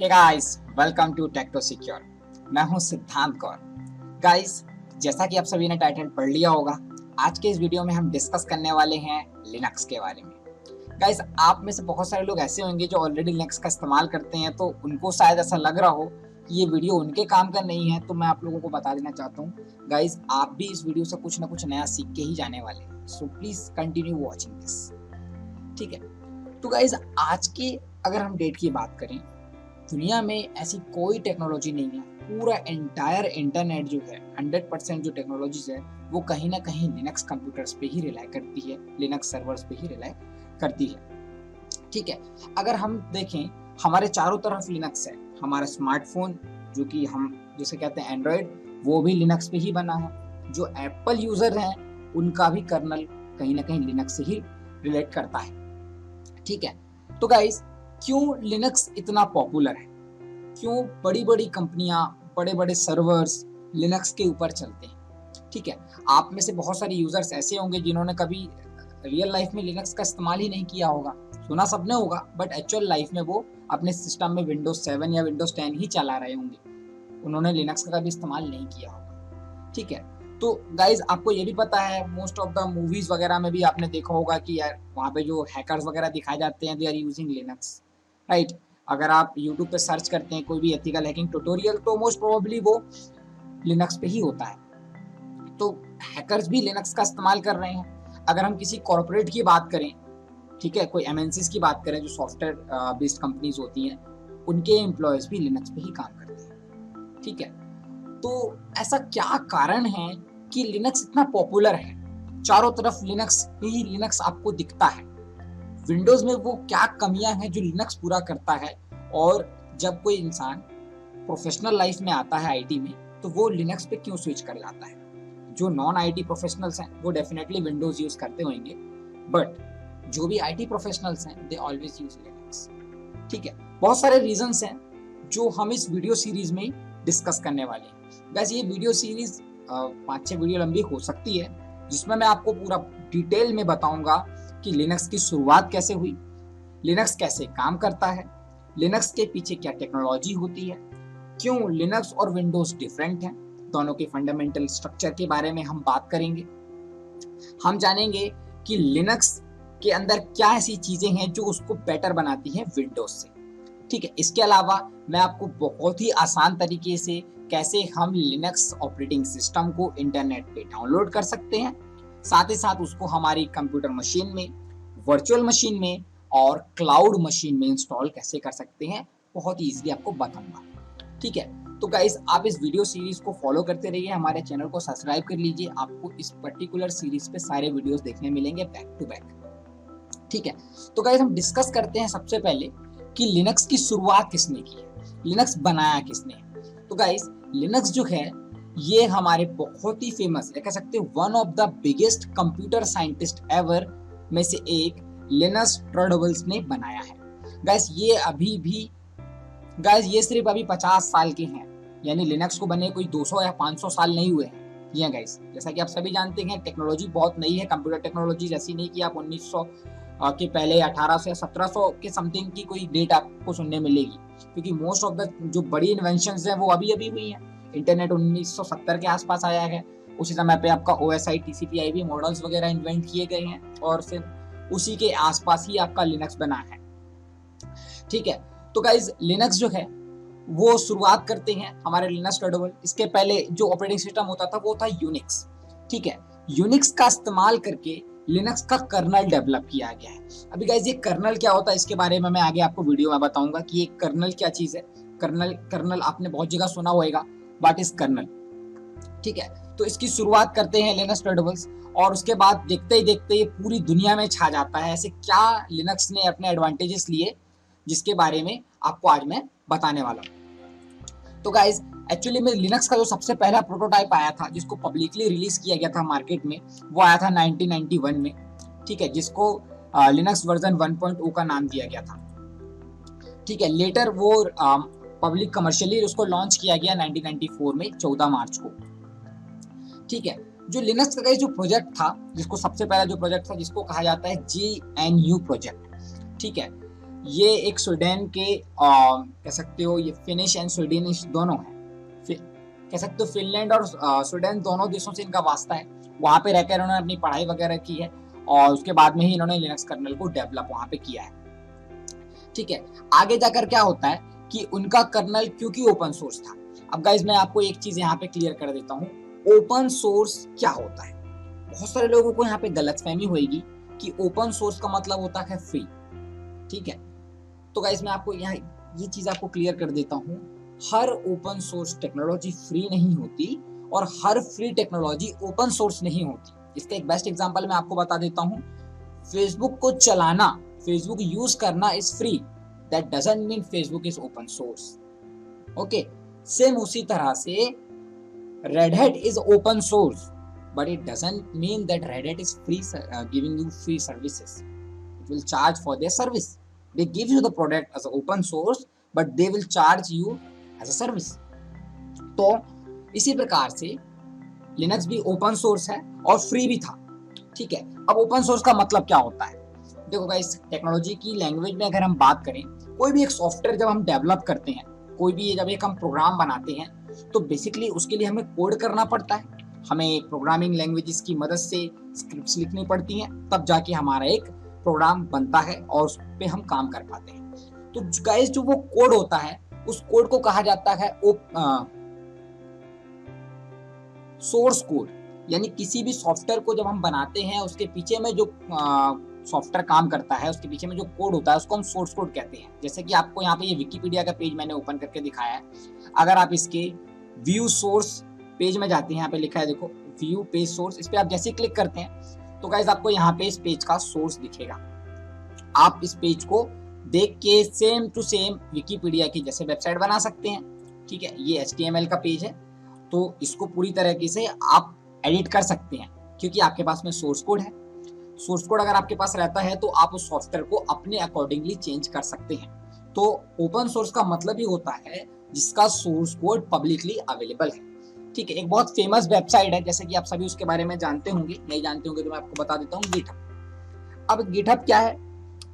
Hey guys, welcome to tech to secure. मैं हूं सिद्धांत कौर। गाइस, जैसा कि आप सभी ने टाइटल पढ़ लिया होगा, आज के इस वीडियो में हम डिस्कस करने वाले हैं लिनक्स के बारे में। गाइस, आप में से बहुत सारे लोग ऐसे होंगे जो ऑलरेडी लिनक्स का इस्तेमाल करते हैं, तो उनको शायद ऐसा लग रहा हो कि ये वीडियो उनके काम का नहीं है। तो मैं आप लोगों को बता देना चाहता हूँ, गाइस, आप भी इस वीडियो से कुछ ना कुछ नया सीख के ही जाने वाले हैं। So please continue watching this. ठीक है, तो गाइस, आज के अगर हम डेट की बात करें, दुनिया में ऐसी कोई टेक्नोलॉजी नहीं है। पूरा एंटायर इंटरनेट जो है, 100% जो टेक्नोलॉजीज है, वो कहीं ना कहीं लिनक्स कंप्यूटर्स पे ही रिलाई करती है, लिनक्स सर्वर्स पे ही रिलाई करती है। ठीक है, अगर हम देखें, हमारे चारों तरफ लिनक्स है। हमारा स्मार्टफोन जो कि हम जिसे कहते हैं एंड्रॉयड, वो भी लिनक्स पे ही बना है। जो एप्पल यूजर हैं, उनका भी कर्नल कहीं ना कहीं लिनक्स से ही रिलेट करता है। ठीक है, तो गाइस, क्यों लिनक्स इतना पॉपुलर है? क्यों बड़ी बड़ी कंपनियां, बड़े बड़े सर्वर्स लिनक्स के ऊपर चलते हैं? ठीक है, आप में से बहुत सारे यूजर्स ऐसे होंगे जिन्होंने कभी रियल लाइफ में लिनक्स का इस्तेमाल ही नहीं किया होगा। सुना सबने होगा, बट एक्चुअल लाइफ में वो अपने सिस्टम में विंडोज 7 या विंडोज 10 ही चला रहे होंगे। उन्होंने लिनक्स का कभी इस्तेमाल नहीं किया होगा। ठीक है, तो गाइज, आपको ये भी पता है, मोस्ट ऑफ द मूवीज वगैरह में भी आपने देखा होगा कि यार वहाँ पे जो हैकर्स वगैरह दिखाए जाते हैं, they are using Linux, right. अगर आप यूट्यूब पे सर्च करते हैं कोई भी एथिकल हैकिंग ट्यूटोरियल, तो मोस्ट प्रोबेबली वो लिनक्स पे ही होता है। तो हैकर्स भी लिनक्स का इस्तेमाल कर रहे हैं। अगर हम किसी कॉर्पोरेट की बात करें, ठीक है, कोई एमएनसीज की बात करें जो सॉफ्टवेयर बेस्ड कंपनीज होती हैं, उनके एम्प्लॉयज भी लिनक्स पे ही काम करते हैं। ठीक है, तो ऐसा क्या कारण है कि लिनक्स इतना पॉपुलर है? चारों तरफ लिनक्स ही लिनक्स आपको दिखता है। विंडोज में वो क्या कमियां हैं जो लिनक्स पूरा करता है? और जब कोई इंसान प्रोफेशनल लाइफ में आता है आईटी में, तो वो लिनक्स पे क्यों स्विच कर जाता है? जो नॉन आईटी प्रोफेशनल्स हैं वो डेफिनेटली विंडोज यूज करते होंगे, बट जो भी आईटी प्रोफेशनल्स हैं दे ऑलवेज यूज लिनक्स। ठीक है, बहुत सारे रीजंस हैं जो हम इस वीडियो सीरीज में डिस्कस करने वाले हैं। गाइस, ये वीडियो सीरीज 5-6 वीडियो लंबी हो सकती है, जिसमें मैं आपको पूरा डिटेल में बताऊंगा कि लिनक्स की शुरुआत कैसे हुई, लिनक्स कैसे काम करता है, लिनक्स के पीछे क्या टेक्नोलॉजी होती है, क्यों लिनक्स और विंडोज डिफरेंट हैं, दोनों के फंडामेंटल स्ट्रक्चर के बारे में हम बात करेंगे। हम जानेंगे कि लिनक्स के अंदर क्या ऐसी चीजें हैं जो उसको बेटर बनाती हैं विंडोज से। ठीक है, इसके अलावा मैं आपको बहुत ही आसान तरीके से कैसे हम लिनक्स ऑपरेटिंग सिस्टम को इंटरनेट पे डाउनलोड कर सकते हैं, साथ ही साथ उसको हमारी कंप्यूटर मशीन में, वर्चुअल मशीन में और क्लाउड मशीन में इंस्टॉल कैसे कर सकते हैं, बहुत ही ईजिली आपको बताऊंगा। ठीक है, तो गाइस, आप इस वीडियो सीरीज को फॉलो करते रहिए, हमारे चैनल को सब्सक्राइब कर लीजिए। आपको इस पर्टिकुलर सीरीज पे सारे वीडियोस देखने मिलेंगे बैक टू बैक। ठीक है, तो गाइस, हम डिस्कस करते हैं सबसे पहले कि लिनक्स की शुरुआत किसने की है, लिनक्स बनाया किसने। तो गाइस, लिनक्स जो है ये हमारे बहुत ही फेमस, कह सकते हैं one of the biggest computer scientist ever में से एक लिनस टॉर्वल्ड्स ने बनाया है। गाइस, ये सिर्फ अभी 50 साल के हैं, यानी लिनक्स को बने कोई 200 या 500 साल नहीं हुए हैं। जी हाँ गाइस, जैसा कि आप सभी जानते हैं, टेक्नोलॉजी बहुत नई है। कंप्यूटर टेक्नोलॉजी ऐसी नहीं कि आप 1900 के पहले 1800 या 1700 के समथिंग की कोई डेट आपको सुनने मिलेगी, क्योंकि मोस्ट ऑफ द जो बड़ी इन्वेंशंस हैं वो अभी अभी हुई हैं। इंटरनेट 1970 के आसपास आया है। उसी समय पे आपका OSI TCP/IP मॉडल्स वगैरह इन्वेंट किए गए हैं, और फिर उसी के आसपास ही आपका लिनक्स बना है। ठीक है, तो गाइज, लिनक्स जो है वो शुरुआत करते हैं हमारे लिनस टॉर्वल्ड। इसके पहले जो ऑपरेटिंग सिस्टम होता था वो था यूनिक्स। ठीक है, यूनिक्स का इस्तेमाल करके लिनक्स का कर्नल डेवलप किया गया है। अभी ये कर्नल क्या होता है इसके बारे में मैं आगे आपको वीडियो में बताऊंगा कि ये कर्नल क्या चीज है। कर्नल आपने बहुत जगह सुना होगा, व्हाट इज कर्नल। ठीक है, तो इसकी शुरुआत करते हैं लिनस टॉर्वल्ड्स, और उसके बाद देखते ही देखते ये पूरी दुनिया में छा जाता है। ऐसे क्या लिनक्स ने अपने एडवांटेजेस लिए, जिसके बारे में आपको आज मैं बताने वाला हूँ। तो गाइज, एक्चुअली में लिनक्स का जो सबसे पहला प्रोटोटाइप आया था, जिसको पब्लिकली रिलीज किया गया था मार्केट में, वो आया था 1991 में। ठीक है, जिसको लिनक्स वर्जन 1.0 का नाम दिया गया था। ठीक है, लेटर वो पब्लिक कमर्शियली उसको लॉन्च किया गया 1994 में 14 मार्च को। ठीक है, जो लिनक्स का जो प्रोजेक्ट था, जिसको सबसे पहला जो प्रोजेक्ट था, जिसको कहा जाता है GNU प्रोजेक्ट। ठीक है, ये एक स्वीडन के कह सकते हो, ये फिनिश एंड स्वीडनिश दोनों है। कह सकते हो फिनलैंड और स्वीडन दोनों देशों से इनका वास्ता है। वहां पे रहकर इन्होंने अपनी पढ़ाई वगैरह की है और उसके बाद में ही इन्होंने लिनक्स कर्नल को डेवलप वहां पे किया है। ठीक है, आगे जाकर क्या होता है कि उनका कर्नल क्योंकि ओपन सोर्स था। अब गाइज मैं आपको एक चीज यहाँ पे क्लियर कर देता हूँ, ओपन सोर्स क्या होता है। बहुत सारे लोगों को यहाँ पे गलतफहमी होगी कि ओपन सोर्स का मतलब होता है फ्री। ठीक है, तो गाइज मैं आपको यहाँ ये चीज आपको क्लियर कर देता हूँ, हर ओपन सोर्स टेक्नोलॉजी फ्री नहीं होती और हर फ्री टेक्नोलॉजी ओपन सोर्स नहीं होती। इसका एक बेस्ट एग्जांपल मैं आपको बता देता हूँ, फेसबुक को चलाना, फेसबुक यूज करना is free, that doesn't mean Facebook is open source. Okay, same उसी तरह से red hat is open source, but it doesn't mean that Red Hat is free, giving you free services. It will charge for their service. They give you the product as an open source, but they will charge you as a service. तो इसी प्रकार से Linux भी open source है और free भी था। ठीक है, अब ओपन सोर्स का मतलब क्या होता है। देखो गाइस, टेक्नोलॉजी की लैंग्वेज में अगर हम बात करें, कोई भी एक सॉफ्टवेयर जब हम डेवलप करते हैं, कोई भी जब एक हम प्रोग्राम बनाते हैं, तो बेसिकली उसके लिए हमें कोड करना पड़ता है, हमें प्रोग्रामिंग लैंग्वेजेस की मदद से स्क्रिप्ट्स लिखनी पड़ती हैं, तब जाके हमारा एक प्रोग्राम बनता है और उस पे हम काम कर पाते हैं। तो गाइस जो वो कोड होता है, उस कोड को कहा जाता है सोर्स कोड। यानी किसी भी सॉफ्टवेयर को जब हम बनाते हैं, उसके पीछे में जो सॉफ्टवेयर काम करता है, उसके पीछे में जो कोड होता है, उसको हम सोर्स कोड कहते हैं। जैसे कि आपको यहाँ पे ये विकिपीडिया का पेज मैंने ओपन करके दिखाया है। अगर आप इसके व्यू सोर्स पेज में जाते हैं, यहाँ पे लिखा है देखो व्यू पेज सोर्स, इस पे आप जैसे क्लिक करते हैं तो गाइस आपको यहाँ पे इस पेज का सोर्स दिखेगा। आप इस पेज को देख के सेम टू सेम विकिपीडिया की जैसे वेबसाइट बना सकते हैं। ठीक है, ये HTML का पेज है, तो इसको पूरी तरीके से आप एडिट कर सकते हैं क्योंकि आपके पास में सोर्स कोड है। सोर्स कोड अगर आपके पास रहता है तो आप उस सॉफ्टवेयर को अपने अकॉर्डिंगली चेंज कर सकते हैं। तो ओपन सोर्स का मतलब ही होता है जिसका सोर्स कोड पब्लिकली अवेलेबल है। ठीक है, एक बहुत फेमस वेबसाइट है, जैसे कि आप सभी उसके बारे में जानते होंगे, नहीं जानते होंगे तो मैं आपको बता देता हूँ, गिटहब। अब गिटहब क्या है,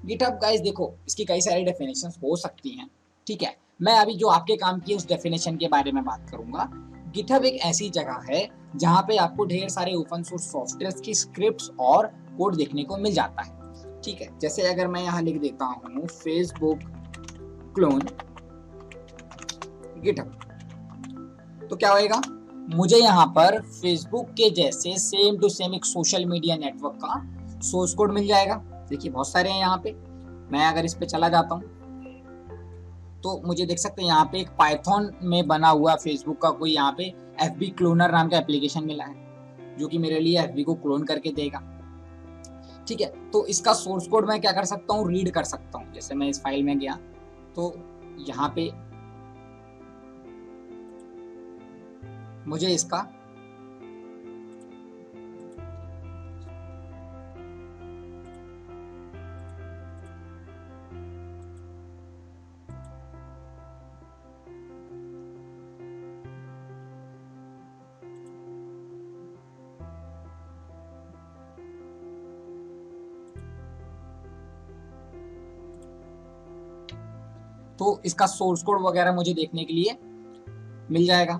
गिटहब गाइस देखो इसकी कई सारी डेफिनेशंस हो सकती हैं। ठीक है, मैं अभी जो आपके काम की उस डेफिनेशन के बारे में बात करूंगा। गिटहब एक ऐसी जगह है जहां पे आपको ढेर सारे ओपन सोर्स सॉफ्टवेयर की स्क्रिप्ट्स और कोड देखने को मिल जाता है। ठीक है, जैसे अगर मैं यहाँ लिख देता हूँ फेसबुक क्लोन गिटहब, तो क्या होएगा, मुझे यहाँ पर फेसबुक के जैसे सेम टू सेम एक सोशल मीडिया नेटवर्क का सोर्स कोड मिल जाएगा। देखिए बहुत सारे हैं यहाँ पे, मैं अगर इस पे चला जाता हूँ तो मुझे देख सकते हैं यहाँ पे एक पाइथन में बना हुआ फेसबुक का कोई यहाँ पे FB क्लोनर नाम का एप्लीकेशन मिला है जो कि मेरे लिए FB को क्लोन करके देगा। ठीक है, तो इसका सोर्स कोड मैं क्या कर सकता हूँ, रीड कर सकता हूँ। जैसे मैं इस फाइल में गया तो यहाँ पे मुझे इसका तो इसका सोर्स कोड वगैरह मुझे देखने के लिए मिल जाएगा।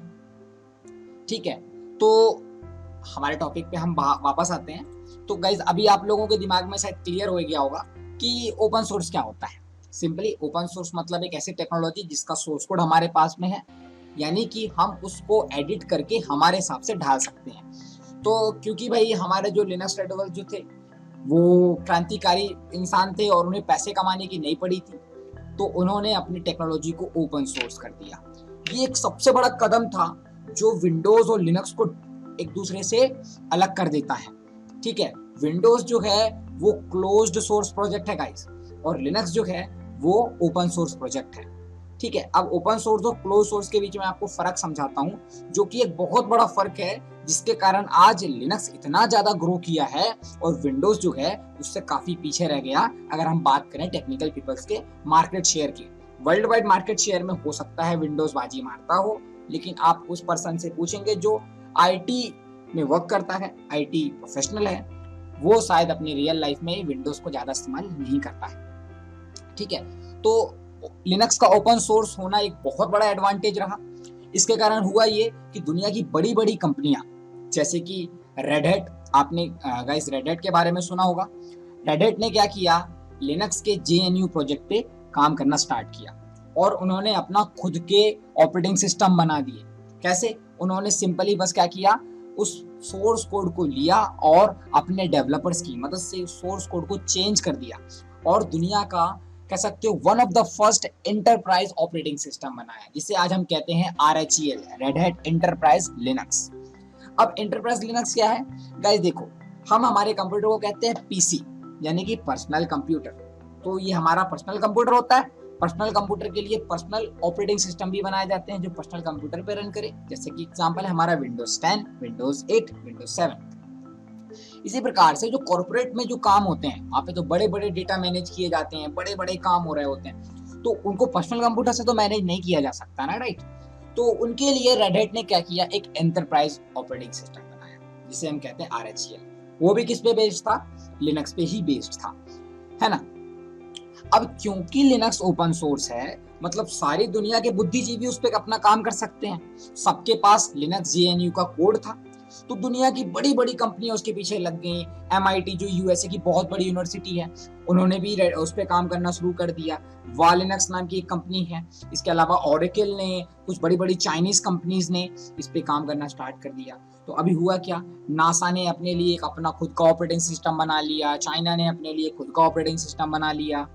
ठीक है, तो हमारे टॉपिक पे हम वापस आते हैं। तो गाइज अभी आप लोगों के दिमाग में शायद क्लियर हो गया होगा कि ओपन सोर्स क्या होता है। सिंपली ओपन सोर्स मतलब एक ऐसी टेक्नोलॉजी जिसका सोर्स कोड हमारे पास में है, यानी कि हम उसको एडिट करके हमारे हिसाब से ढाल सकते हैं। तो क्योंकि भाई हमारे जो लिनक्स रेड हैट जो थे वो क्रांतिकारी इंसान थे और उन्हें पैसे कमाने की नहीं पड़ी थी, तो उन्होंने अपनी टेक्नोलॉजी को ओपन सोर्स कर दिया। ये एक सबसे बड़ा कदम था जो विंडोज और लिनक्स को एक दूसरे से अलग कर देता है। ठीक है, विंडोज जो है वो क्लोज्ड सोर्स प्रोजेक्ट है गाइस, और लिनक्स जो है वो ओपन सोर्स प्रोजेक्ट है। ठीक है, अब ओपन सोर्स और क्लोज सोर्स के बीच में आपको फर्क समझाता हूँ, जो कि एक बहुत बड़ा फर्क है जिसके कारण आज लिनक्स इतना ज्यादा ग्रो किया है और विंडोज जो है उससे काफी पीछे रह गया। अगर हम बात करें टेक्निकल पीपल्स के मार्केट शेयर की, वर्ल्ड वाइड मार्केट शेयर में हो सकता है विंडोज बाजी मारता हो, लेकिन आप उस पर्सन से पूछेंगे जो IT में वर्क करता है, IT प्रोफेशनल है, वो शायद अपनी रियल लाइफ में विंडोज को ज्यादा इस्तेमाल नहीं करता है। ठीक है। तो लिनक्स का ओपन सोर्स होना एक बहुत बड़ा एडवांटेज रहा। इसके कारण हुआ ये कि दुनिया की बड़ी बड़ी कंपनियां जैसे कि रेड हैट, आपने गाइस रेड हैट के बारे में सुना होगा। रेड हैट ने क्या किया, लिनक्स के जेएनयू प्रोजेक्ट पे काम करना स्टार्ट किया और उन्होंने अपना खुद के ऑपरेटिंग सिस्टम बना दिए। कैसे? उन्होंने सिंपली बस क्या किया, उस सोर्स कोड को लिया और अपने डेवलपर्स की मदद से सोर्स कोड को चेंज कर दिया और दुनिया का कह सकते हो one of the first enterprise operating system बनाया, जिसे आज हम कहते हैं RHEL, red hat enterprise Linux. अब एंटरप्राइज लिनक्स क्या है गाइस? देखो, हम हमारे कंप्यूटर को कहते हैं पीसी, यानी कि पर्सनल कंप्यूटर। तो ये हमारा पर्सनल कंप्यूटर होता है। पर्सनल कंप्यूटर के लिए पर्सनल ऑपरेटिंग सिस्टम भी बनाए जाते हैं जो पर्सनल कंप्यूटर पे रन करे। जैसे कि एग्जांपल है हमारा विंडोज 10, विंडोज 8, विंडोज 7। इसी प्रकार से जो कॉर्पोरेट में जो काम होते हैं, वहाँ पे तो बड़े बड़े डेटा मैनेज किए जाते हैं, बड़े बड़े काम हो रहे होते हैं, तो उनको पर्सनल कंप्यूटर से तो मैनेज नहीं किया जा सकता ना, राइट? तो उनके लिए रेड हैट ने क्या किया, एक एंटरप्राइज ऑपरेटिंग सिस्टम बनाया जिसे हम कहते हैं RHEL। वो भी किस पे बेस्ड था? लिनक्स पे ही बेस्ड था, है ना। अब क्योंकि लिनक्स ओपन सोर्स है, मतलब सारी दुनिया के बुद्धिजीवी उस पर अपना काम कर सकते हैं। सबके पास लिनक्स जेएनयू का कोड था, तो दुनिया की बड़ी बड़ी कंपनियां उसके पीछे लग गई। MIT जो यूएसए की बहुत बड़ी यूनिवर्सिटी है, उन्होंने भी उस पर काम करना शुरू कर दिया। वालिनक्स नाम की एक कंपनी है। इसके अलावा ओरेकल ने, कुछ बड़ी बड़ी चाइनीज कंपनीज ने इस पे काम करना स्टार्ट कर दिया। तो अभी हुआ क्या, नासा ने अपने लिए एक अपना खुद का ऑपरेटिंग सिस्टम बना लिया, चाइना ने अपने लिए खुद का ऑपरेटिंग सिस्टम बना लिया,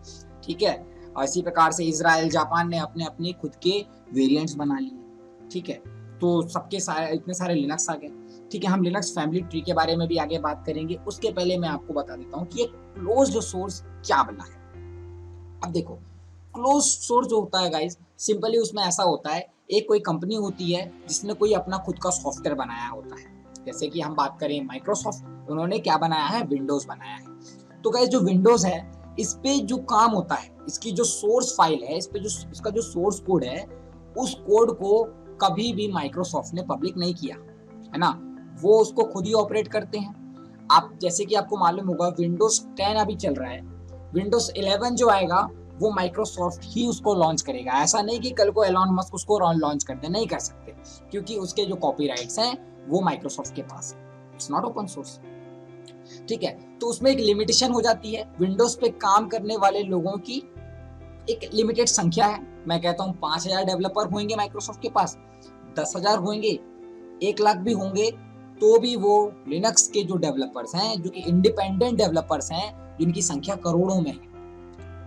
ठीक है। और इसी प्रकार से इजराइल, जापान ने अपने अपने खुद के वेरिएंट्स बना लिए, ठीक है। तो सबके सारे इतने सारे लिनक्स आ गए, ठीक है। हम लिनक्स फैमिली ट्री के बारे में भी आगे बात करेंगे। उसके पहले मैं आपको बता देता हूँ कि ये क्लोज्ड सोर्स क्या बना है। अब देखो, क्लोज सोर्स जो होता है गाइस, सिंपली उसमें ऐसा होता है, एक कोई कंपनी होती है जिसने कोई अपना खुद का सॉफ्टवेयर बनाया होता है। जैसे कि हम बात करें माइक्रोसॉफ्ट, उन्होंने क्या बनाया है, विंडोज बनाया है। तो गाइस जो विंडोज है, इस पे जो काम होता है, इसकी जो सोर्स फाइल है, इस पे जो इसका जो सोर्स कोड है, उस कोड को कभी भी माइक्रोसॉफ्ट ने पब्लिक नहीं किया, है ना। वो उसको खुद ही ऑपरेट करते हैं। आप जैसे कि आपको मालूम होगा, विंडोज 10 अभी चल रहा है, विंडोज 11 जो आएगा वो माइक्रोसॉफ्ट ही उसको लॉन्च करेगा। ऐसा नहीं कि कल को एलॉन मस्क उसको लॉन्च कर दे, नहीं कर सकते, क्योंकि उसके जो कॉपीराइट्स हैं वो माइक्रोसॉफ्ट के पास है। इट्स नॉट ओपन सोर्स, ठीक है। तो उसमें एक लिमिटेशन हो जाती है। विंडोज पे काम करने वाले लोगों की एक लिमिटेड संख्या है। मैं कहता हूँ 5000 डेवलपर होंगे माइक्रोसॉफ्ट के पास, 10,000 होंगे, 1 लाख भी होंगे, तो भी वो लिनक्स के जो डेवलपर्स हैं, जो कि इंडिपेंडेंट डेवलपर्स हैं, जिनकी संख्या करोड़ों में है,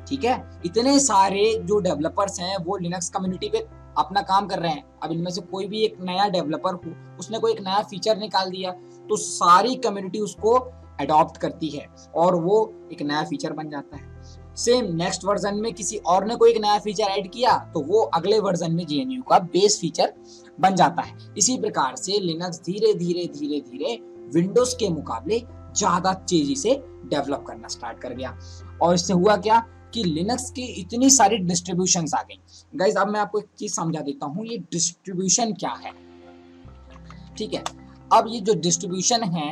ठीक है। इतने सारे जो डेवलपर्स हैं वो लिनक्स कम्युनिटी पे अपना काम कर रहे हैं। अब इनमें से कोई भी एक नया डेवलपर हो, उसने कोई एक नया फीचर निकाल दिया, तो सारी कम्युनिटी उसको अडॉप्ट करती है और वो एक नया फीचर बन जाता है। सेम नेक्स्ट वर्जन में किसी और ने कोई एक नया फीचर ऐड किया, तो वो अगले वर्जन में जेएनयू का बेस फीचर बन जाता है। इसी प्रकार से लिनक्स धीरे धीरे धीरे धीरे विंडोज के मुकाबले ज्यादा तेजी से डेवलप करना स्टार्ट कर गया। और इससे हुआ क्या कि लिनक्स की इतनी सारी डिस्ट्रीब्यूशंस आ गई। गाइस अब मैं आपको एक चीज समझा देता हूँ, ये डिस्ट्रीब्यूशन क्या है, ठीक है। अब ये जो डिस्ट्रीब्यूशन है,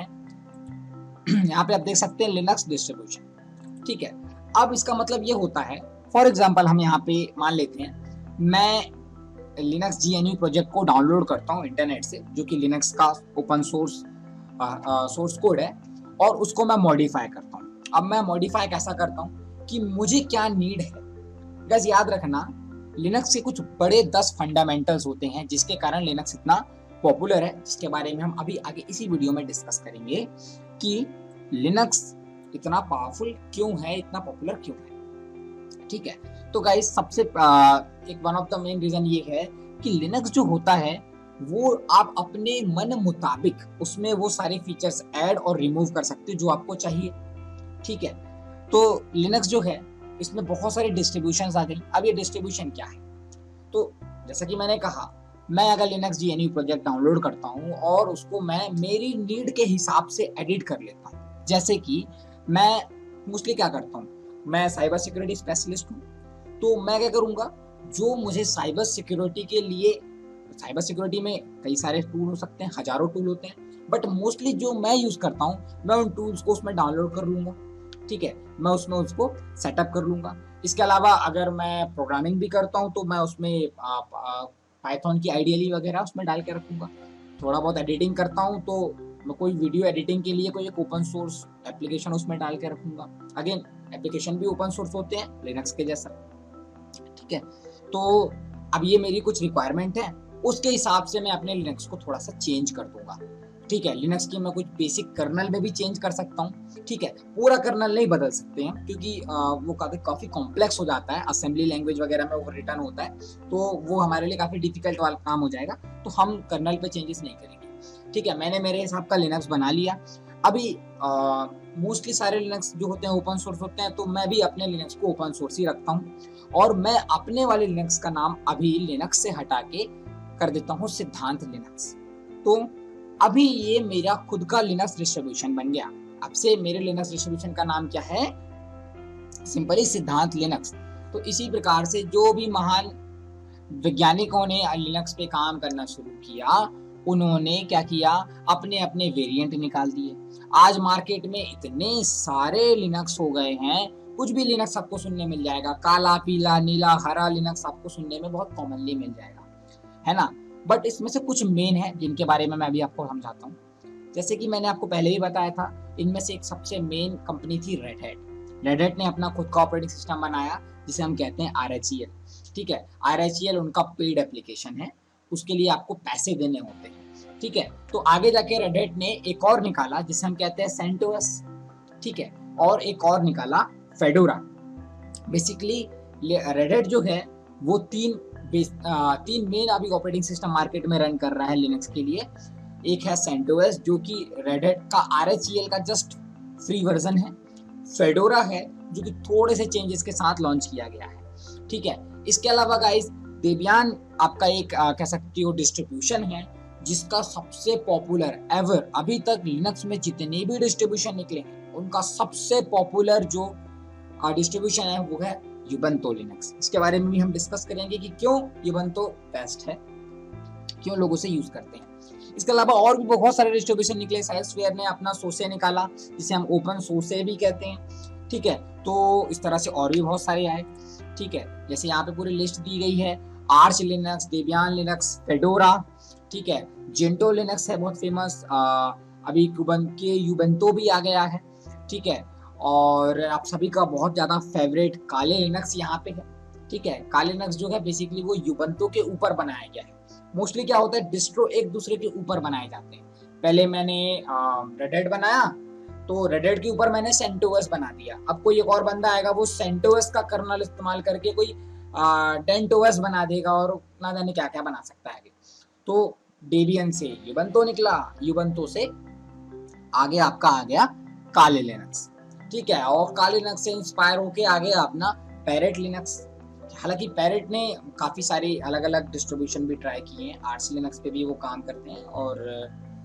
यहाँ पे आप देख सकते हैं लिनक्स डिस्ट्रीब्यूशन, ठीक है। अब इसका मतलब ये होता है, फॉर एग्जांपल हम यहाँ पे मान लेते हैं, मैं लिनक्स जीएनयू प्रोजेक्ट को डाउनलोड करता हूँ इंटरनेट से, जो कि लिनक्स का ओपन सोर्स कोड है, और उसको मैं मॉडिफाई करता हूँ। अब मैं मॉडिफाई कैसा करता हूँ कि मुझे क्या नीड है। गाइस याद रखना, लिनक्स के कुछ बड़े 10 फंडामेंटल्स होते हैं जिसके कारण लिनक्स इतना पॉपुलर है, जिसके बारे में हम अभी आगे इसी वीडियो में डिस्कस करेंगे कि लिनक्स इतना पावरफुल क्यों है, इतना पॉपुलर क्यों है, ठीक है। तो गाइस सबसे एक one of the main reason ये है कि लिनक्स जो होता है वो आप अपने मन मुताबिक उसमें वो सारे फीचर्स ऐड और रिमूव कर सकते हो जो आपको चाहिए, ठीक है। तो लिनक्स जो है, इसमें बहुत सारी डिस्ट्रीब्यूशंस आ गई। अब ये डिस्ट्रीब्यूशन क्या है, तो जैसा कि मैंने कहा, मैं अगर लिनक्स जीएनयू प्रोजेक्ट डाउनलोड करता हूँ और उसको मैं मेरी नीड के हिसाब से एडिट कर लेता हूँ। जैसे कि मैं मोस्टली क्या करता हूँ, मैं साइबर सिक्योरिटी स्पेशलिस्ट हूँ, तो मैं क्या करूँगा, जो मुझे साइबर सिक्योरिटी के लिए, साइबर सिक्योरिटी में कई सारे टूल हो सकते हैं, हजारों टूल होते हैं, बट मोस्टली जो मैं यूज करता हूँ, मैं उन टूल्स को उसमें डाउनलोड कर लूंगा, ठीक है। मैं उसमें उसको सेटअप कर लूंगा। इसके अलावा अगर मैं प्रोग्रामिंग भी करता हूँ तो मैं उसमें पाइथन की आइडियली वगैरह उसमें डाल के रखूँगा। थोड़ा बहुत एडिटिंग करता हूँ तो मैं कोई वीडियो एडिटिंग के लिए कोई एक ओपन सोर्स एप्लीकेशन उसमें डाल के रखूँगा। अगेन एप्लीकेशन भी ओपन सोर्स होते हैं लिनक्स के जैसा, ठीक है। तो अब ये मेरी कुछ रिक्वायरमेंट है, उसके हिसाब से मैं अपने लिनक्स को थोड़ा सा चेंज कर दूंगा, ठीक है। लिनक्स की मैं कुछ बेसिक कर्नल में भी चेंज कर सकता हूँ, ठीक है। पूरा कर्नल नहीं बदल सकते हैं क्योंकि वो काफी कॉम्प्लेक्स हो जाता है, असेंबली लैंग्वेज वगैरह में वो रिटर्न होता है, तो वो हमारे लिए काफी डिफिकल्ट वाला काम हो जाएगा, तो हम कर्नल पे चेंजेस नहीं करेंगे, ठीक है। मैंने मेरे हिसाब का लिनक्स बना लिया। अभी मोस्टली सारे लिनक्स जो होते हैं ओपन सोर्स होते हैं, तो मैं भी अपने लिनक्स को ओपन सोर्स ही रखता हूँ, और मैं अपने वाले लिनक्स का नाम अभी लिनक्स से हटा के कर देता हूँ सिद्धांत लिनक्स। तो अभी ये मेरा खुद का लिनक्स डिस्ट्रीब्यूशन बन गया। अब से मेरे लिनक्स डिस्ट्रीब्यूशन का नाम क्या है? सिंपली सिद्धांत लिनक्स। तो इसी प्रकार से जो भी महान वैज्ञानिकों ने लिनक्स पे काम करना शुरू किया, उन्होंने क्या किया, अपने अपने वेरिएंट निकाल दिए। आज मार्केट में इतने सारे लिनक्स हो गए हैं, कुछ भी लिनक्स आपको सुनने मिल जाएगा, काला पीला नीला हरा लिनक्स आपको सुनने में बहुत कॉमनली मिल जाएगा, है ना। बट इसमें से कुछ मेन है जिनके बारे में मैं अभी आपको समझाता हूँ। जैसे कि मैंने आपको पहले ही बताया था, इनमें से एक सबसे मेन कंपनी थी रेड हैट। रेड हैट ने अपना खुद का ऑपरेटिंग सिस्टम बनाया जिसे हम कहते हैं RHEL, ठीक है। RHEL उनका पेड एप्लीकेशन है, उसके लिए आपको पैसे देने होते हैं, ठीक है। तो आगे जाके रेड हैट ने एक और निकाला जिसे हम कहते हैं CentOS, ठीक है, और एक और निकाला फेडोरा। बेसिकली रेड हैट जो है वो तीन मेन अभी ऑपरेटिंग सिस्टम मार्केट में रन कर रहा है लिनक्स के लिए। एक है CentOS जो कि रेड हैट का RHEL का जस्ट फ्री वर्जन है। फेडोरा है जो कि थोड़े से चेंजेस के साथ लॉन्च किया गया है, ठीक है। इसके अलावा गाइस डेबियन आपका एक कह सकती हो डिस्ट्रीब्यूशन है जिसका सबसे पॉपुलर एवर अभी तक लिनक्स में जितने भी डिस्ट्रीब्यूशन निकले हैं उनका सबसे पॉपुलर जो डिस्ट्रीब्यूशन है वो है यूबंतो लिनक्स। इसके बारे में भी हम डिस्कस करेंगे कि क्यों यूबंतो बेस्ट है, क्यों लोग उसे यूज करते हैं। इसके अलावा और भी बहुत सारे डिस्ट्रीब्यूशन निकले। साइलस्फेयर ने अपना सोसे निकाला जिसे हम ओपन सोसे भी कहते हैं, ठीक है। तो इस तरह से और भी बहुत सारे आए, ठीक है। जैसे यहाँ पे पूरी लिस्ट दी गई है, arch Linux, Debian Linux, fedora, ठीक है। जेंटो लिनक्स है बहुत फेमस, अभी यूबंतो भी आ गया है, ठीक है। और आप सभी का बहुत ज्यादा फेवरेट काले लिनक्स यहाँ पे है, ठीक है। काले लिनक्स जो है बेसिकली वो यूबंतो के ऊपर बनाया गया है। मोस्टली क्या होता है, डिस्ट्रो एक दूसरे के ऊपर बनाए जाते हैं। पहले मैंने रेड हैट बनाया तो रेड हैट के ऊपर मैंने CentOS बना दिया। अब कोई एक और बंदा आएगा वो CentOS का कर्नल इस्तेमाल करके कोई डेंटोस बना देगा और ना जाने क्या क्या बना सकता है। तो डेबियन से यूबंतो निकला, यूबंतो से आगे आपका आ गया काले लिनक्स, ठीक है। और काले लिनक्स से इंस्पायर होके आ गया अपना पैरेट लिनक्स। हालांकि पैरेट ने काफ़ी सारे अलग अलग डिस्ट्रीब्यूशन भी ट्राई किए हैं, आर्च लिनक्स पे भी वो काम करते हैं और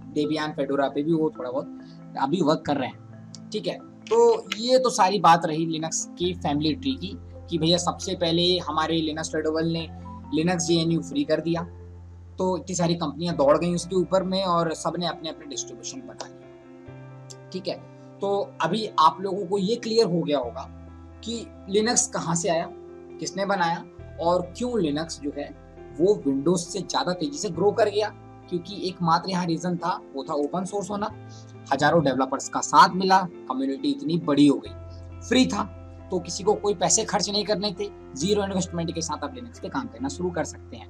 डेबियन फेडोरा पे भी वो थोड़ा बहुत अभी वर्क कर रहे हैं, ठीक है। तो ये तो सारी बात रही लिनक्स की फैमिली ट्री की कि भैया सबसे पहले हमारे लिनक्स रेड हैट ने लिनक्स GNU फ्री कर दिया, तो इतनी सारी कंपनियां दौड़ गई उसके ऊपर में और सबने अपने अपने डिस्ट्रीब्यूशन बना लिए, ठीक है। तो अभी आप लोगों को ये क्लियर हो गया होगा कि लिनक्स कहाँ से आया, किसने बनाया और क्यों लिनक्स जो है वो विंडोज से ज्यादा तेजी से ग्रो कर गया। क्योंकि एकमात्र यहाँ रीजन था वो था ओपन सोर्स होना, हजारों डेवलपर्स का साथ मिला, कम्युनिटी इतनी बड़ी हो गई, फ्री था तो किसी को कोई पैसे खर्च नहीं करने थे, जीरो इन्वेस्टमेंट के साथ आप लिनक्स पे काम करना शुरू कर सकते हैं।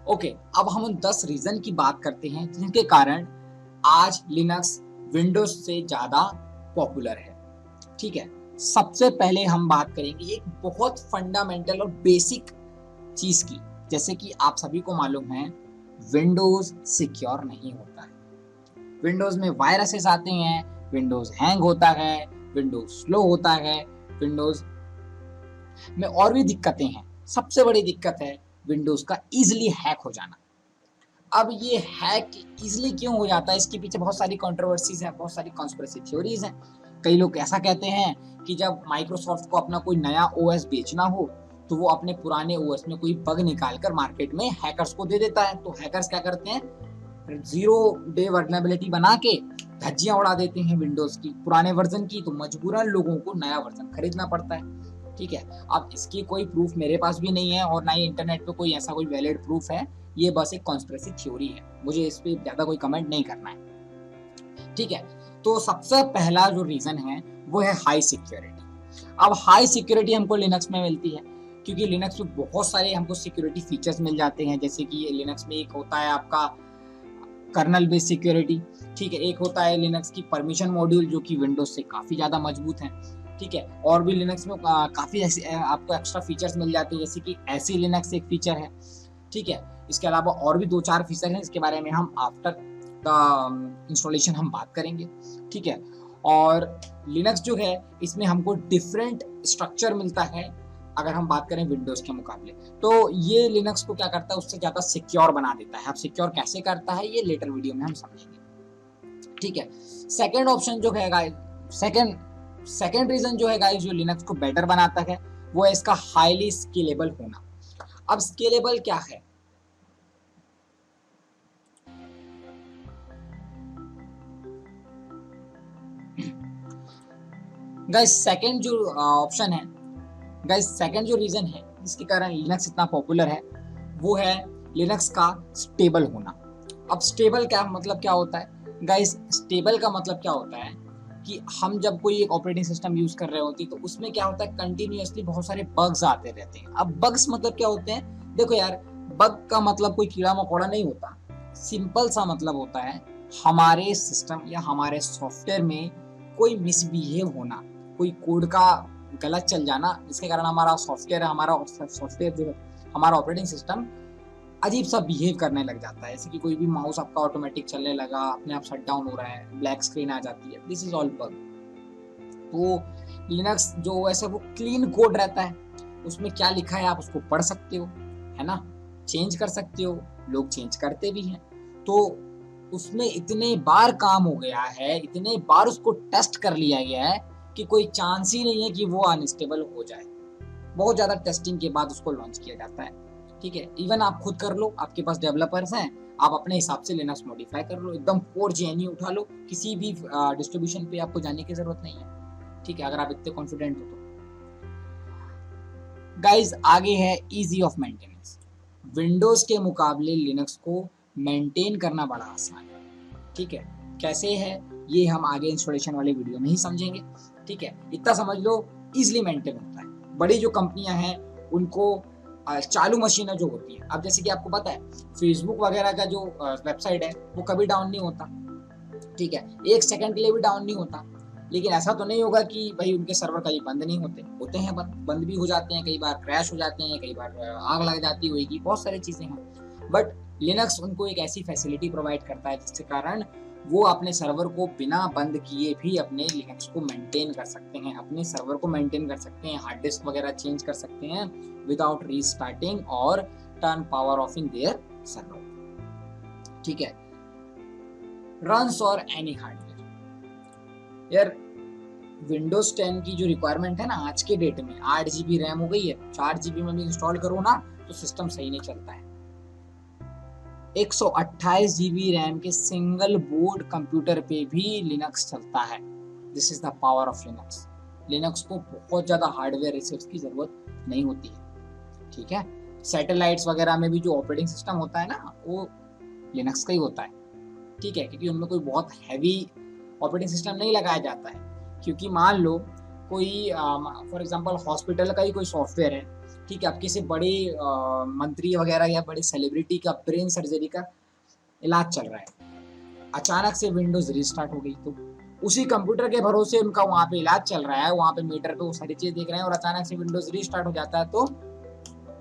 ओके, अब हम उन 10 रीजन की बात करते हैं जिनके कारण आज लिनक्स विंडोज से ज्यादा पॉपुलर है, ठीक है। सबसे पहले हम बात करेंगे एक बहुत फंडामेंटल और बेसिक चीज की, जैसे कि आप सभी को मालूम है विंडोज सिक्योर नहीं होता है। विंडोज में वायरसेस आते हैं, विंडोज हैंग होता है, विंडोज स्लो होता है, विंडोज में और भी दिक्कतें हैं। सबसे बड़ी दिक्कत है विंडोज का इजिली हैक हो जाना। अब ये हैक इजिली क्यों हो जाता है, इसके पीछे बहुत सारी कंट्रोवर्सीज हैं, बहुत सारी कॉन्स्पिरेसी थ्योरीज हैं। कई लोग ऐसा कहते हैं कि जब माइक्रोसॉफ्ट को अपना कोई नया OS बेचना हो तो वो अपने पुराने OS में कोई बग निकालकर मार्केट में हैकर्स को दे देता है। तो हैकर्स क्या करते हैं, 0 डे वर्नेबिलिटी बना के धज्जियां उड़ा देते हैं विंडोज की पुराने वर्जन की, तो मजबूरन लोगों को नया वर्जन खरीदना पड़ता है। ठीक है। अब इसकी कोई प्रूफ मेरे पास भी नहीं है और ना ही इंटरनेट पे कोई ऐसा कोई वैलिड प्रूफ है, ये बस एक कॉन्स्पिरेसी थ्योरी है, मुझे इस पे ज़्यादा कोई कमेंट नहीं करना है, ठीक है। तो सबसे पहला जो रीज़न है वो है हाई सिक्योरिटी। अब हाई सिक्योरिटी हमको लिनक्स में मिलती है क्योंकि लिनक्स में बहुत सारे हमको सिक्योरिटी फीचर्स मिल जाते हैं, जैसे कि लिनक्स में एक होता है आपका कर्नल बेस्ड सिक्योरिटी, ठीक है। एक होता है लिनक्स की परमिशन मॉड्यूल जो कि विंडोज से काफ़ी ज़्यादा मजबूत है, ठीक है। और भी लिनक्स में काफ़ी आपको एक्स्ट्रा फीचर्स मिल जाते हैं, जैसे कि ऐसी लिनक्स एक फीचर है, ठीक है। इसके अलावा और भी 2-4 फीचर हैं, इसके बारे में हम आफ्टर द इंस्टॉलेशन हम बात करेंगे, ठीक है। और लिनक्स जो है इसमें हमको डिफरेंट स्ट्रक्चर मिलता है अगर हम बात करें विंडोज के मुकाबले, तो ये लिनक्स को क्या करता है, उससे ज़्यादा सिक्योर बना देता है। अब सिक्योर कैसे करता है ये लेटर वीडियो में हम समझेंगे, ठीक है। सेकेंड ऑप्शन जो है गाइस, सेकेंड रीजन जो है गाइस जो लिनक्स को बेटर बनाता है वो है इसका हाईली स्केलेबल होना। अब स्केलेबल क्या है? गाइस सेकेंड जो ऑप्शन है, गाइस सेकेंड जो रीजन है जिसके कारण लिनक्स इतना पॉपुलर है वो है लिनक्स का स्टेबल होना। अब स्टेबल क्या मतलब क्या होता है गाइस? स्टेबल का मतलब क्या होता है कि हम जब कोई एक ऑपरेटिंग सिस्टम यूज कर रहे होते हैं तो उसमें क्या होता है, कंटिन्यूअसली बहुत सारे बग्स आते रहते हैं। अब बग्स मतलब क्या होते हैं? देखो यार, बग का मतलब कोई कीड़ा मकोड़ा नहीं होता, सिंपल सा मतलब होता है हमारे सिस्टम या हमारे सॉफ्टवेयर में कोई मिसबिहेव होना, कोई कोड का गलत चल जाना, जिसके कारण हमारा सॉफ्टवेयर जो है, हमारा ऑपरेटिंग सिस्टम अजीब सा बिहेव करने लग जाता है। जैसे कि कोई भी माउस आपका ऑटोमेटिक चलने लगा, अपने आप शट डाउन हो रहा है, ब्लैक स्क्रीन आ जाती है, दिस इज ऑल बग। तो लिनक्स जो वैसे वो क्लीन कोड रहता है, उसमें क्या लिखा है आप उसको पढ़ सकते हो, है ना, चेंज कर सकते हो, लोग चेंज करते भी हैं। तो उसमें इतने बार काम हो गया है, इतने बार उसको टेस्ट कर लिया गया है कि कोई चांस ही नहीं है कि वो अनस्टेबल हो जाए। बहुत ज़्यादा टेस्टिंग के बाद उसको लॉन्च किया जाता है, ठीक है। इवन आप खुद कर लो, आपके पास डेवलपर्स हैं, आप अपने हिसाब से लिनक्स मॉडिफाई कर लो, एकदम कोर जेएनयू उठा लो, किसी भी डिस्ट्रीब्यूशन पे आपको जाने की जरूरत नहीं है, ठीक है, अगर आप इतने कॉन्फिडेंट हो तो। गाइज आगे है इजी ऑफ मेंटेनेंस। विंडोज के मुकाबले लिनक्स को मेंटेन करना बड़ा आसान है, ठीक है। कैसे है ये हम आगे इंस्टॉलेशन वाले वीडियो में ही समझेंगे, ठीक है। इतना समझ लो इजिली मेंटेन होता है। बड़ी जो कंपनियां हैं उनको चालू मशीनें जो होती है, अब जैसे कि आपको पता है फेसबुक वगैरह का जो वेबसाइट है वो कभी डाउन नहीं होता, ठीक है, 1 सेकंड के लिए भी डाउन नहीं होता। लेकिन ऐसा तो नहीं होगा कि भाई उनके सर्वर कहीं बंद नहीं होते हैं, बंद भी हो जाते हैं, कई बार क्रैश हो जाते हैं, कई बार आग लग जाती होगी, बहुत सारी चीजें हैं। बट लिनक्स उनको एक ऐसी फैसिलिटी प्रोवाइड करता है जिसके कारण वो अपने सर्वर को बिना बंद किए भी अपने लिनक्स को मेंटेन कर सकते हैं, अपने सर्वर को मेंटेन कर सकते हैं, हार्ड डिस्क वगैरह चेंज कर सकते हैं विदाउट रीस्टार्टिंग और turn power of in their server, ठीक है। रन्स और एनी हार्डवेयर। यार विंडोज 10 की जो रिक्वायरमेंट है ना आज के डेट में, 8 GB रैम हो गई है, 4 GB में भी इंस्टॉल करो ना तो सिस्टम सही नहीं चलता है। 128 GB रैम के सिंगल बोर्ड कंप्यूटर पे भी लिनक्स चलता है। This is the power of Linux. Linux को बहुत ज्यादा हार्डवेयर रिसोर्स की जरूरत नहीं होती है, ठीक है। सैटेलाइट्स वगैरह में भी जो ऑपरेटिंग सिस्टम होता है ना वो लिनक्स का ही होता है, ठीक है, क्योंकि उनमें कोई बहुत हैवी ऑपरेटिंग सिस्टम नहीं लगाया जाता है। क्योंकि मान लो कोई फॉर एग्जांपल हॉस्पिटल का ही कोई सॉफ्टवेयर है, ठीक है, अब किसी बड़े मंत्री वगैरह या बड़े सेलिब्रिटी का ब्रेन सर्जरी का इलाज चल रहा है, अचानक से विंडोज रिस्टार्ट हो गई तो उसी कंप्यूटर के भरोसे उनका वहाँ पे इलाज चल रहा है, वहाँ पे मीटर पे वो सारी चीज देख रहे हैं और अचानक से विंडोज रिस्टार्ट हो जाता है तो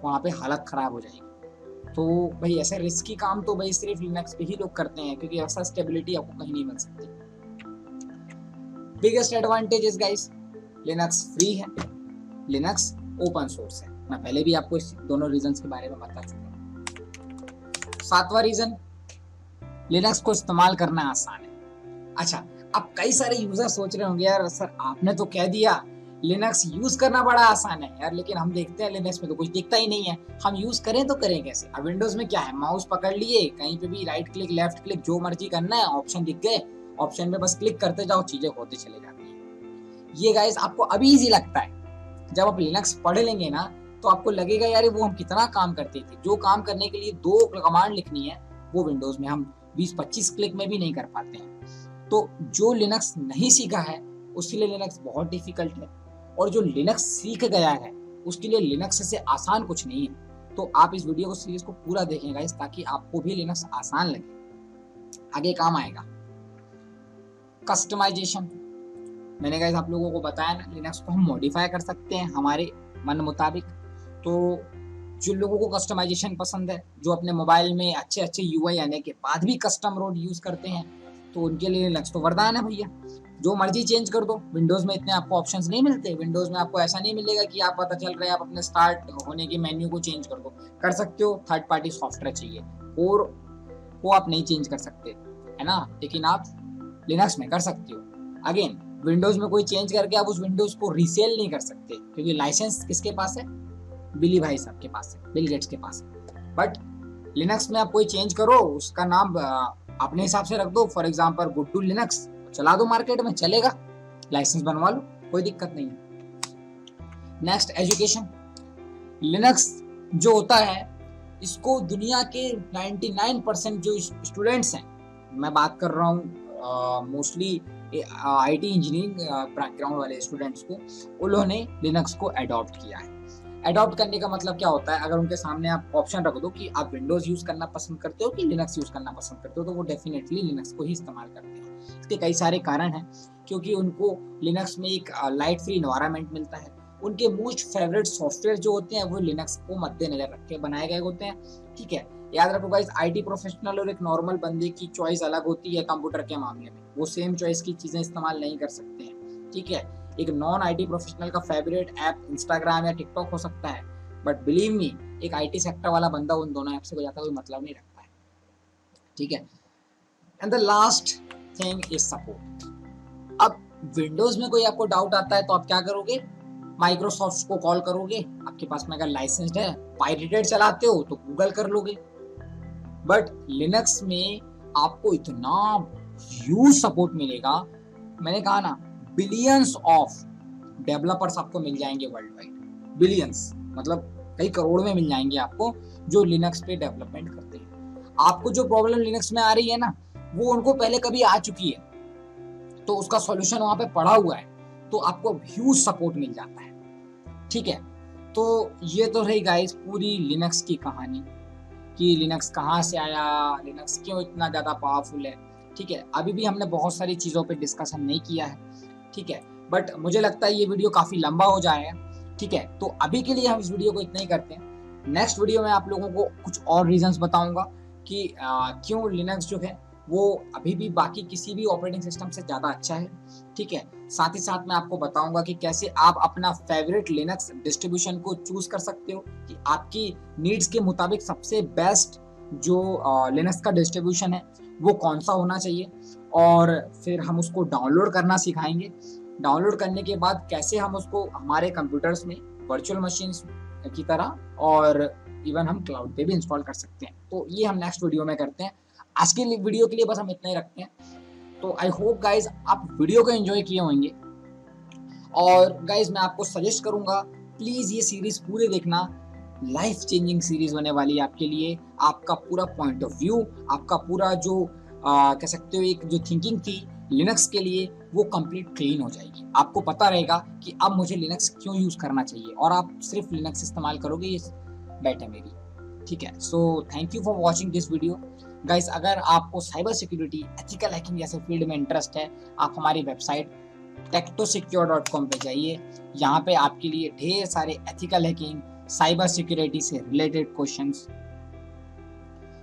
वहाँ पे हालत खराब हो जाएगी। तो भाई ऐसे रिस्की काम तो भाई सिर्फ लिनक्स पे ही लोग करते हैं क्योंकि ऐसा स्टेबिलिटी आपको कहीं नहीं मिल सकती। Biggest advantage is guys Linux free है, लिनक्स ओपन सोर्स है। मैं पहले भी आपको इस दोनों रीजंस के बारे में बता चुका। 7वां रीजन, लिनक्स को इस्तेमाल करना आसान है। अच्छा, अब कई सारे यूजर सोच रहे होंगे यार सर आपने तो कह दिया लिनक्स यूज करना बड़ा आसान है यार, लेकिन हम देखते हैं लिनक्स में तो कुछ दिखता ही नहीं है, हम यूज करें तो करें कैसे? अब विंडोज में क्या है, माउस पकड़ लिए, कहीं पे भी राइट क्लिक लेफ्ट क्लिक जो मर्जी करना है, ऑप्शन दिख गए, ऑप्शन में बस क्लिक करते जाओ, चीजें होती चले जाती है। ये गाइस आपको अभी इजी लगता है, जब आप लिनक्स पढ़ लेंगे ना तो आपको लगेगा यार वो हम कितना काम करते थे। जो काम करने के लिए 2 कमांड लिखनी है वो विंडोज में हम 20-25 क्लिक में भी नहीं कर पाते हैं। तो जो लिनक्स नहीं सीखा है उसके लिए लिनक्स बहुत डिफिकल्ट है, और जो लिनक्स सीख गया है उसके लिए लिनक्स से आसान कुछ नहीं है। तो आप इस वीडियो को सीरीज को पूरा देखें गाइस, ताकि आपको भी लिनक्स आसान लगे, आगे काम आएगा। कस्टमाइजेशन, मैंने गाइस आप लोगों को बताया ना, लिनक्स को हम मॉडिफाई कर सकते हैं हमारे मन मुताबिक। तो जो लोगों को कस्टमाइजेशन पसंद है, जो अपने मोबाइल में अच्छे अच्छे यूआई आने के बाद भी कस्टम रोड यूज करते हैं, तो उनके लिए लिनक्स तो वरदान है भैया। जो मर्जी चेंज कर दो, विंडोज में इतने आपको ऑप्शंस नहीं मिलते। विंडोज में आपको ऐसा नहीं मिलेगा कि आप पता चल रहा है आप अपने स्टार्ट होने के मेन्यू को चेंज कर दो। कर सकते हो, थर्ड पार्टी सॉफ्टवेयर चाहिए और वो आप नहीं चेंज कर सकते, है ना, लेकिन आप लिनक्स में कर सकते हो। अगेन विंडोज में कोई चेंज करके आप उस विंडोज को रीसेल नहीं कर सकते, क्योंकि लाइसेंस किसके पास है? बिली भाई साहब के पास है, बिल गेट्स के पास है। बट लिनक्स में आप कोई चेंज करो, उसका नाम अपने हिसाब से रख दो, फॉर एग्जांपल गुड्डू लिनक्स, चला दो मार्केट में, चलेगा, लाइसेंस बनवा लो, कोई दिक्कत नहीं है। Next education. लिनक्स जो होता है इसको दुनिया के 99% जो स्टूडेंट्स हैं, मैं बात कर रहा हूँ मोस्टली आईटी इंजीनियरिंग बैकग्राउंड वाले स्टूडेंट्स को, उन्होंने लिनक्स को अडॉप्ट किया है। अडॉप्ट करने का मतलब क्या होता है? अगर उनके सामने आप ऑप्शन रख दो कि आप विंडोज यूज करना पसंद करते हो कि लिनक्स यूज करना पसंद करते हो, तो वो डेफिनेटली लिनक्स को ही इस्तेमाल करते हैं। इसके कई सारे कारण हैं, क्योंकि उनको लिनक्स में एक लाइट फ्री एनवायरनमेंट मिलता है। उनके मोस्ट फेवरेट सॉफ्टवेयर जो होते हैं वो लिनक्स को मद्देनजर रख के बनाए गए होते हैं। ठीक है, याद रखो गाइस, आईटी प्रोफेशनल और एक नॉर्मल बंदे की चॉइस अलग होती है। कंप्यूटर के मामले में वो सेम चॉइस की चीजें इस्तेमाल नहीं कर सकते हैं। ठीक है, एक नॉन आईटी प्रोफेशनल का फेवरेट ऐप इंस्टाग्राम या टिकटॉक हो सकता है, बट बिलीव मी, एक आईटी सेक्टर वाला बंदा उन दोनों ऐप से कोई ज्यादा कोई मतलब नहीं रखता है। ठीक है, and the last thing is support. अब विंडोज में कोई आपको डाउट आता है तो आप क्या करोगे? माइक्रोसॉफ्ट को कॉल करोगे। आपके पास में अगर लाइसेंस्ड है, पायरेटेड चलाते हो तो गूगल कर लोगे। बट लिनक्स में आपको इतना ह्यूज सपोर्ट मिलेगा, मैंने कहा ना, बिलियंस ऑफ डेवलपर्स आपको मिल जाएंगे वर्ल्ड वाइड। बिलियंस मतलब कई करोड़ में मिल जाएंगे आपको, जो लिनक्स पे डेवलपमेंट करते हैं। आपको जो प्रॉब्लम लिनक्स में आ रही है ना, वो उनको पहले कभी आ चुकी है, तो उसका सॉल्यूशन वहां पे पड़ा हुआ है, तो आपको ह्यूज सपोर्ट मिल जाता है। ठीक है, तो ये तो रही गाइस पूरी लिनक्स की कहानी कि लिनक्स कहाँ से आया, लिनक्स क्यों इतना ज़्यादा पावरफुल है। ठीक है, अभी भी हमने बहुत सारी चीज़ों पे डिस्कशन नहीं किया है। ठीक है, बट मुझे लगता है ये वीडियो काफ़ी लंबा हो जाएगा। ठीक है, तो अभी के लिए हम इस वीडियो को इतना ही करते हैं। नेक्स्ट वीडियो में आप लोगों को कुछ और रीजंस बताऊंगा कि क्यों लिनक्स जो है वो अभी भी बाकी किसी भी ऑपरेटिंग सिस्टम से ज़्यादा अच्छा है। ठीक है, साथ ही साथ मैं आपको बताऊंगा कि कैसे आप अपना फेवरेट लिनक्स डिस्ट्रीब्यूशन को चूज कर सकते हो, कि आपकी नीड्स के मुताबिक सबसे बेस्ट जो लिनक्स का डिस्ट्रीब्यूशन है वो कौन सा होना चाहिए, और फिर हम उसको डाउनलोड करना सिखाएंगे। डाउनलोड करने के बाद कैसे हम उसको हमारे कंप्यूटर्स में वर्चुअल मशीन्स की तरह और इवन हम क्लाउड पे भी इंस्टॉल कर सकते हैं। तो ये हम नेक्स्ट वीडियो में करते हैं। आज के वीडियो के लिए बस हम इतना ही रखते हैं। तो आई होप गाइज आप वीडियो को एंजॉय किए होंगे, और गाइज मैं आपको सजेस्ट करूंगा प्लीज ये सीरीज पूरे देखना। लाइफ चेंजिंग सीरीज होने वाली है आपके लिए। आपका पूरा पॉइंट ऑफ व्यू, आपका पूरा जो कह सकते हो एक जो थिंकिंग थी लिनक्स के लिए, वो कंप्लीट क्लीन हो जाएगी। आपको पता रहेगा कि अब मुझे लिनक्स क्यों यूज करना चाहिए, और आप सिर्फ लिनक्स इस्तेमाल करोगे, ये बेट है मेरी। ठीक है, so thank you for watching this video guys. अगर आपको साइबर सिक्योरिटी, एथिकल हैकिंग जैसे फील्ड में इंटरेस्ट है, आप हमारी वेबसाइट techtosecure.com पे जाइए। यहाँ पे आपके लिए ढेर सारे एथिकल हैकिंग, साइबर सिक्योरिटी से related questions,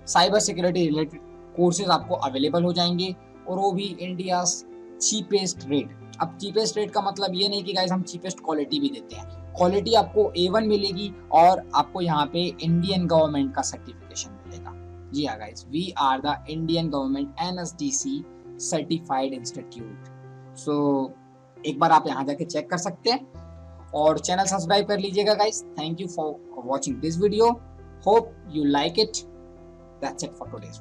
cyber security related courses आपको अवेलेबल हो जाएंगे, और वो भी इंडिया चीपेस्ट रेट। अब चीपेस्ट रेट का मतलब ये नहीं कि गाइस हम चीपेस्ट क्वालिटी भी देते हैं। क्वालिटी आपको A1 मिलेगी, और आपको यहाँ पे इंडियन गवर्नमेंट का सर्टिफिकेशन मिलेगा। जी हाँ guys, we are the Indian government NSDC certified institute. So एक बार आप यहाँ जाके चेक कर सकते हैं, और चैनल सब्सक्राइब कर लीजिएगा guys. Thank you for watching this video, hope you like it. That's it for today's.